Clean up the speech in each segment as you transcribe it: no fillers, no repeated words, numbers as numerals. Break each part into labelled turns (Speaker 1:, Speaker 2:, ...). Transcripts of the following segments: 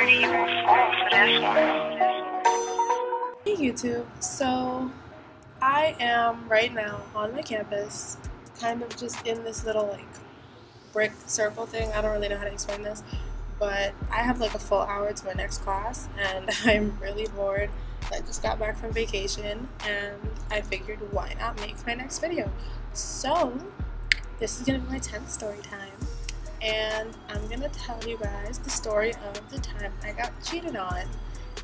Speaker 1: he won't fall for this one.
Speaker 2: Hey YouTube, so I am right now on my campus, kind of just in this little like brick circle thing. I don't really know how to explain this, but I have like a full hour to my next class and I'm really bored. I just got back from vacation and I figured why not make my next video. So this is gonna be my 10th story time and I'm gonna tell you guys the story of the time I got cheated on.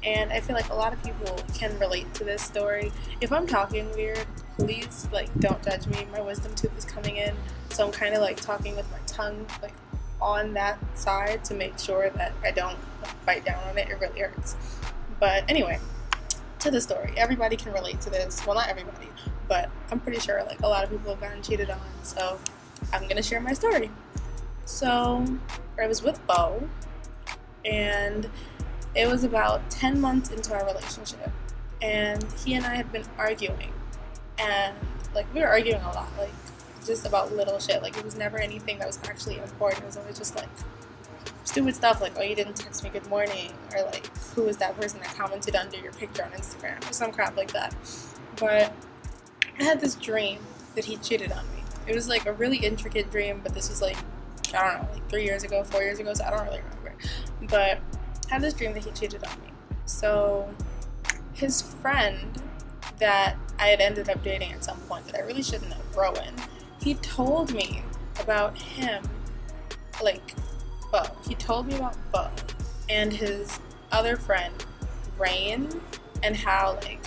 Speaker 2: And I feel like a lot of people can relate to this story. If I'm talking weird, please like don't judge me. My wisdom tooth is coming in, so I'm kind of like talking with my tongue like on that side to make sure that I don't like, bite down on it. It really hurts. But anyway, to the story. Everybody can relate to this. Well, not everybody, but I'm pretty sure like a lot of people have gotten cheated on. So I'm gonna share my story. So I was with Bo, and it was about 10 months into our relationship, and he and I had been arguing, and like we were arguing a lot, like just about little shit. Like it was never anything that was actually important. It was always just like stupid stuff like, oh, you didn't text me good morning, or like, who was that person that commented under your picture on Instagram, or some crap like that. But I had this dream that he cheated on me. It was like a really intricate dream, but this was like, I don't know, like 3 years ago, 4 years ago, so I don't really remember. But I had this dream that he cheated on me. So his friend that I had ended up dating at some point that I really shouldn't have, Rowan, he told me about him, like Bo. He told me about Bo and his other friend, Rain, and how like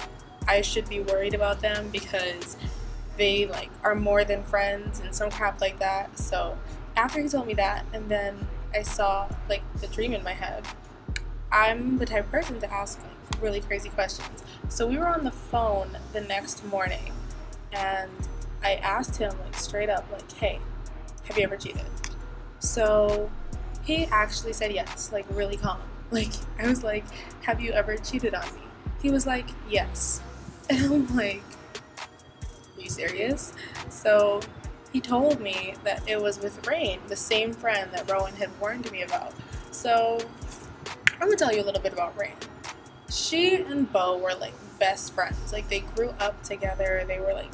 Speaker 2: I should be worried about them because they like are more than friends and some crap like that. So after he told me that, and then I saw like the dream in my head, I'm the type of person to ask like really crazy questions. So we were on the phone the next morning and I asked him like straight up like, hey, have you ever cheated? So he actually said yes, like really calm. Like I was like, have you ever cheated on me? He was like, yes. And I'm like, are you serious? So he told me that it was with Rain, the same friend that Rowan had warned me about. So I'm gonna tell you a little bit about Rain. She and Bo were like best friends. Like they grew up together. They were like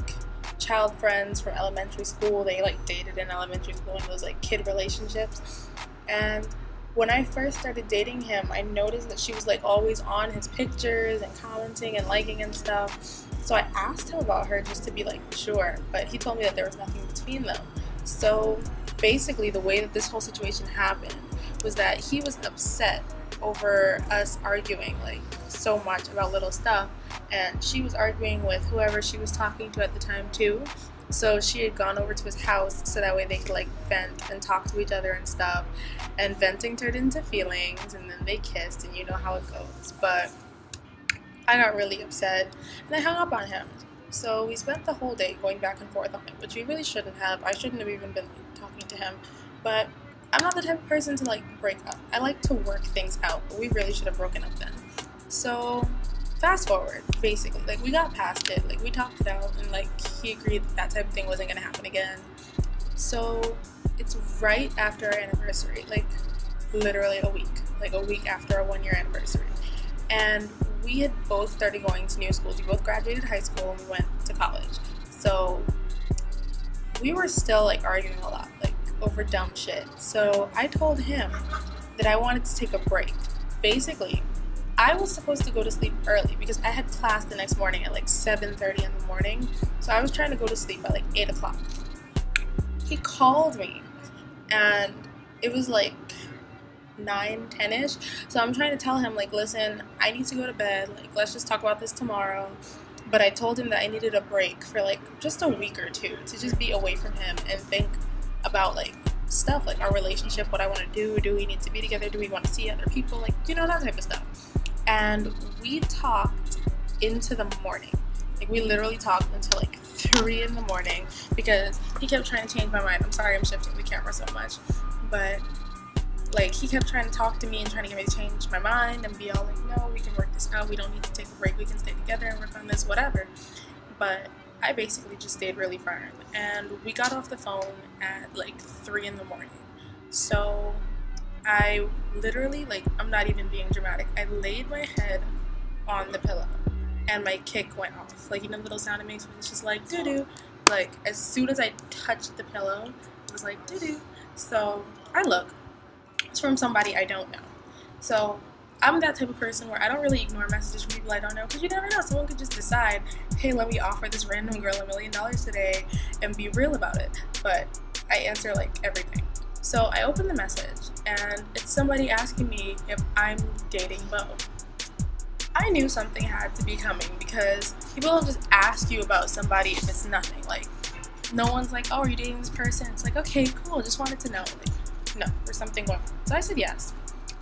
Speaker 2: child friends from elementary school. They like dated in elementary school in those like kid relationships. And when I first started dating him, I noticed that she was like always on his pictures and commenting and liking and stuff. So I asked him about her just to be like sure, but he told me that there was nothing between them. So basically the way that this whole situation happened was that he was upset over us arguing like so much about little stuff, and she was arguing with whoever she was talking to at the time too. So she had gone over to his house so that way they could like vent and talk to each other and stuff, and venting turned into feelings, and then they kissed, and you know how it goes. But I got really upset and I hung up on him. So we spent the whole day going back and forth on it, which we really shouldn't have. I shouldn't have even been like, talking to him, but I'm not the type of person to like break up. I like to work things out, but we really should have broken up then. So fast forward, basically, like we got past it, like we talked it out, and like he agreed that that type of thing wasn't gonna happen again. So it's right after our anniversary, like literally a week after our 1 year anniversary. And we had both started going to new schools. We both graduated high school and we went to college. So we were still like arguing a lot, like over dumb shit. So I told him that I wanted to take a break. Basically, I was supposed to go to sleep early because I had class the next morning at like 7:30 in the morning. So I was trying to go to sleep by like 8 o'clock. He called me and it was like 9, 10-ish. So I'm trying to tell him like, listen, I need to go to bed. Like, let's just talk about this tomorrow. But I told him that I needed a break for like just a week or two to just be away from him and think about like stuff like our relationship, what I want to do we need to be together, do we want to see other people, like, you know, that type of stuff. And we talked into the morning. Like we literally talked until like 3 in the morning because he kept trying to change my mind. I'm sorry I'm shifting the camera so much, but like he kept trying to talk to me and trying to get me to change my mind and be all like, no, we can work this out, we don't need to take a break, we can stay together and work on this, whatever. But I basically just stayed really firm, and we got off the phone at like 3 in the morning. So I literally, like, I'm not even being dramatic. I laid my head on the pillow and my kick went off. Like, you know the little sound it makes when it's just like doo-doo? Like, as soon as I touched the pillow, it was like doo-doo. So I look. It's from somebody I don't know. So I'm that type of person where I don't really ignore messages from people I don't know, because you never know. Someone could just decide, hey, let me offer this random girl $1 million today and be real about it. But I answer like everything. So I open the message and it's somebody asking me if I'm dating Bo. I knew something had to be coming, because people don't just ask you about somebody if it's nothing. Like, no one's like, oh, are you dating this person? It's like, okay, cool, just wanted to know. Like, no, there's something going on. So I said yes.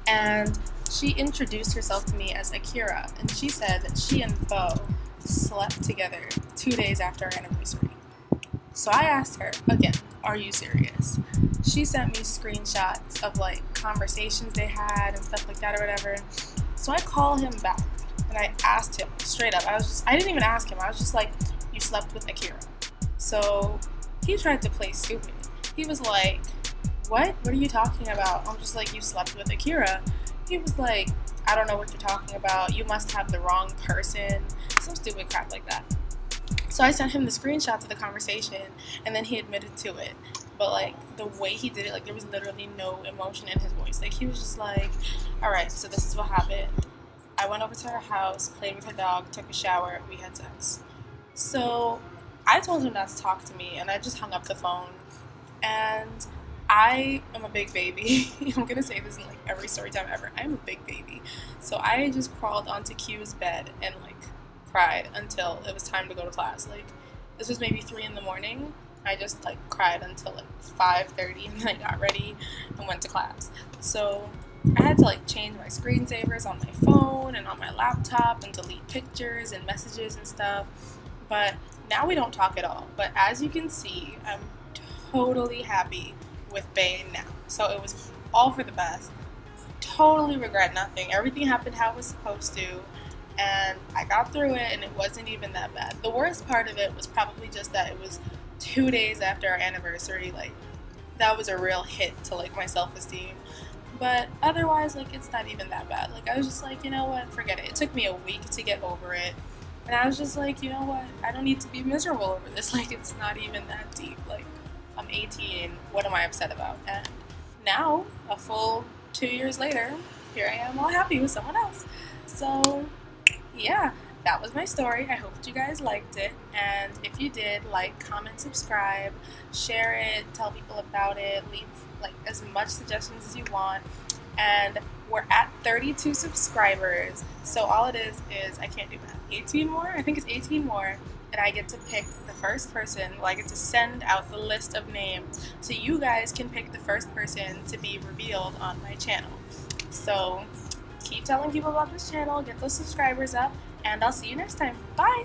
Speaker 2: And she introduced herself to me as Akira, and she said that she and Bo slept together 2 days after our anniversary. So I asked her, again, are you serious? She sent me screenshots of like conversations they had and stuff like that or whatever. So I call him back and I asked him straight up. I didn't even ask him. I was just like, you slept with Akira. So he tried to play stupid. He was like, what are you talking about? I'm just like, you slept with Akira. He was like, I don't know what you're talking about. You must have the wrong person. Some stupid crap like that. So I sent him the screenshots of the conversation, and then he admitted to it. But like the way he did it, like there was literally no emotion in his voice. Like he was just like, all right, so this is what happened. I went over to her house, played with her dog, took a shower, we had sex. So I told him not to talk to me, and I just hung up the phone. And I am a big baby. I'm gonna say this in like every story time ever. I'm a big baby. So I just crawled onto Q's bed and like cried until it was time to go to class. Like, this was maybe 3 in the morning. I just like cried until like 5:30, and then I got ready and went to class. So I had to like change my screensavers on my phone and on my laptop and delete pictures and messages and stuff. But now we don't talk at all. But as you can see, I'm totally happy with Bane now. So it was all for the best. Totally regret nothing. Everything happened how it was supposed to. And I got through it, and it wasn't even that bad. The worst part of it was probably just that it was 2 days after our anniversary. Like, that was a real hit to like my self-esteem. But otherwise, like, it's not even that bad. Like, I was just like, you know what, forget it. It took me a week to get over it. And I was just like, you know what, I don't need to be miserable over this. Like, it's not even that deep. Like, I'm 18, what am I upset about? And now, a full 2 years later, here I am all happy with someone else. So yeah, that was my story. I hope you guys liked it, and if you did, like, comment, subscribe, share it, tell people about it, leave like as much suggestions as you want. And we're at 32 subscribers, so all it is I can't do that, 18 more? I think it's 18 more, and I get to pick the first person. Well, I get to send out the list of names so you guys can pick the first person to be revealed on my channel. So keep telling people about this channel, get those subscribers up, and I'll see you next time. Bye!